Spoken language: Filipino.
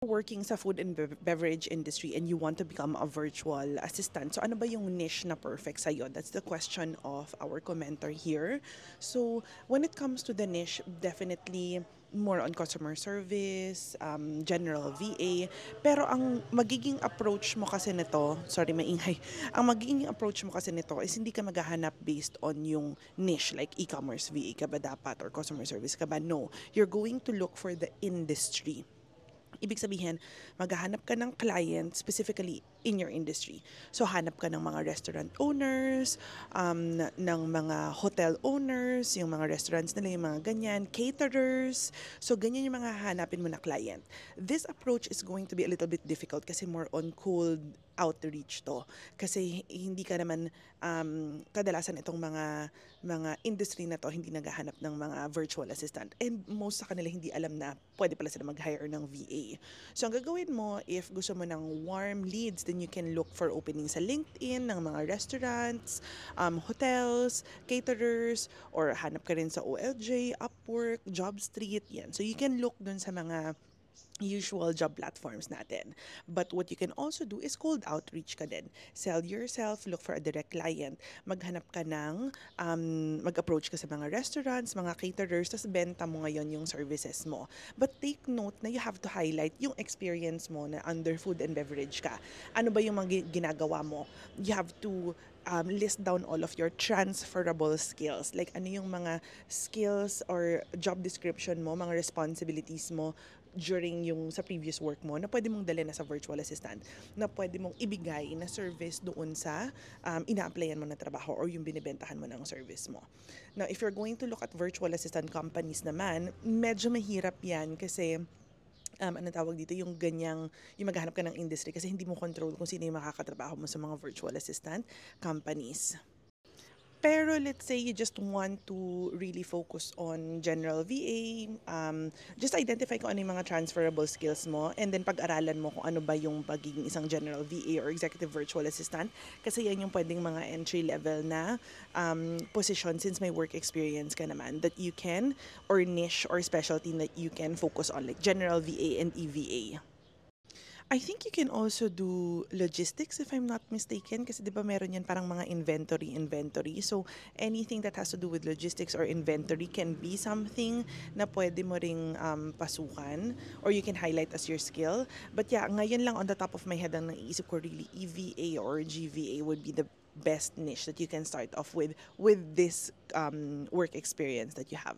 Working sa food and beverage industry and you want to become a virtual assistant. So ano ba yung niche na perfect sa'yo? That's the question of our commenter here. So when it comes to the niche, definitely more on customer service, general VA. Pero ang magiging approach mo kasi nito, sorry maingay, ang magiging approach mo kasi nito is hindi ka maghahanap based on yung niche like e-commerce VA ka ba dapat or customer service ka ba? No, you're going to look for the industry. Ibig sabihin, maghahanap ka ng client specifically in your industry. So, hanap ka ng mga restaurant owners, ng mga hotel owners, yung mga restaurants nila, yung mga ganyan, caterers. So, ganyan yung mga hanapin mo na client. This approach is going to be a little bit difficult kasi more on cold outreach to. Kasi hindi ka naman, kadalasan itong mga industry na to, hindi naghahanap ng mga virtual assistant. And most sa kanila hindi alam na pwede pala sila mag-hire ng VA. So, ang gagawin mo, if gusto mo ng warm leads, then you can look for opening sa LinkedIn ng mga restaurants, hotels, caterers, or hanap ka rin sa OLJ, Upwork, JobStreet, yan. So, you can look dun sa mga usual job platforms natin. But what you can also do is cold outreach ka din. Sell yourself, look for a direct client, maghanap ka ng, mag-approach ka sa mga restaurants, mga caterers, tapos benta mo ngayon yung services mo. But take note na you have to highlight yung experience mo na under food and beverage ka. Ano ba yung mga ginagawa mo? You have to list down all of your transferable skills. Like ano yung mga skills or job description mo, mga responsibilities mo during yung sa previous work mo na pwede mong dalhin na sa virtual assistant, na pwede mong ibigay na service doon sa ina-applyan mo na trabaho or yung binibentahan mo ng service mo. Now, if you're going to look at virtual assistant companies naman, medyo mahirap yan kasi ano tawag dito, yung ganyang, yung maghahanap ka ng industry kasi hindi mo control kung sino yung makakatrabaho mo sa mga virtual assistant companies. Pero let's say you just want to really focus on general VA, just identify kung ano yung mga transferable skills mo and then pag-aralan mo kung ano ba yung pagiging isang general VA or executive virtual assistant kasi yan yung pwedeng mga entry level na position since may work experience ka naman that you can or niche or specialty that you can focus on like general VA and EVA. I think you can also do logistics if I'm not mistaken kasi 'di ba meron yan parang mga inventory. So anything that has to do with logistics or inventory can be something na pwede mo ring pasukan or you can highlight as your skill. But yeah, ngayon lang on the top of my head ang naisip ko really EVA or GVA would be the best niche that you can start off with this work experience that you have.